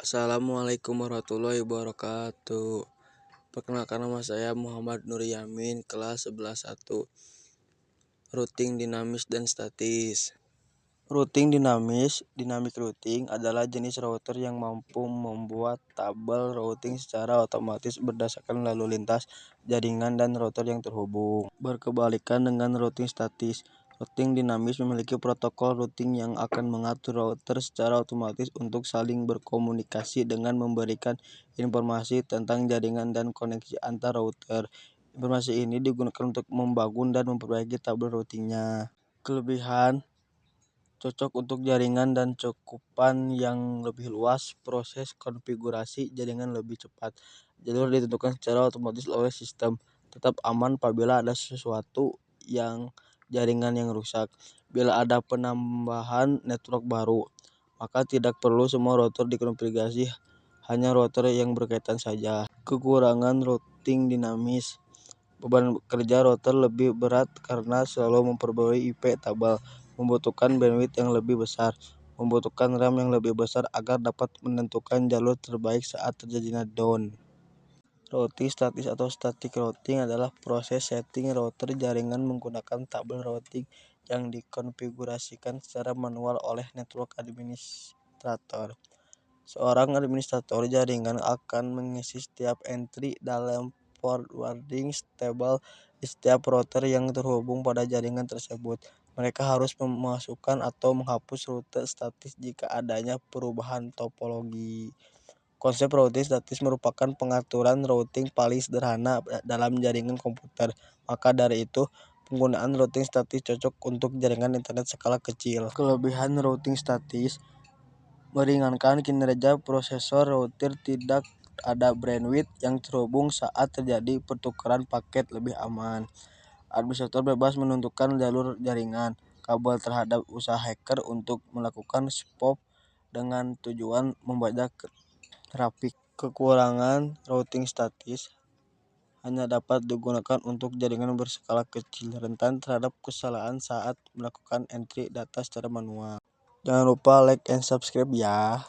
Assalamualaikum warahmatullahi wabarakatuh. Perkenalkan, nama saya Muhammad Nur Yamin, kelas 11-1. Routing dinamis dan statis. Routing dinamik routing adalah jenis router yang mampu membuat tabel routing secara otomatis berdasarkan lalu lintas jaringan dan router yang terhubung. Berkebalikan dengan routing statis, routing dinamis memiliki protokol routing yang akan mengatur router secara otomatis untuk saling berkomunikasi dengan memberikan informasi tentang jaringan dan koneksi antar router. Informasi ini digunakan untuk membangun dan memperbaiki tabel routingnya. Kelebihan: cocok untuk jaringan dan cakupan yang lebih luas. Proses konfigurasi jaringan lebih cepat. Jalur ditentukan secara otomatis oleh sistem. Tetap aman apabila ada sesuatu yang jaringan yang rusak. Bila ada penambahan network baru, maka tidak perlu semua router dikonfigurasi, hanya router yang berkaitan saja. Kekurangan routing dinamis: beban kerja router lebih berat karena selalu memperbarui IP tabel, membutuhkan bandwidth yang lebih besar, membutuhkan RAM yang lebih besar agar dapat menentukan jalur terbaik saat terjadinya down. Routing statis atau static routing adalah proses setting router jaringan menggunakan tabel routing yang dikonfigurasikan secara manual oleh network administrator. Seorang administrator jaringan akan mengisi setiap entry dalam forwarding table di setiap router yang terhubung pada jaringan tersebut. Mereka harus memasukkan atau menghapus rute statis jika adanya perubahan topologi. Konsep routing statis merupakan pengaturan routing paling sederhana dalam jaringan komputer. Maka dari itu, penggunaan routing statis cocok untuk jaringan internet skala kecil. Kelebihan routing statis: meringankan kinerja prosesor router, tidak ada bandwidth yang terhubung saat terjadi pertukaran paket, lebih aman. Administrator bebas menentukan jalur jaringan kabel terhadap usaha hacker untuk melakukan spoof dengan tujuan membajak trafik. Kekurangan routing statis: hanya dapat digunakan untuk jaringan berskala kecil, rentan terhadap kesalahan saat melakukan entry data secara manual. Jangan lupa like and subscribe ya.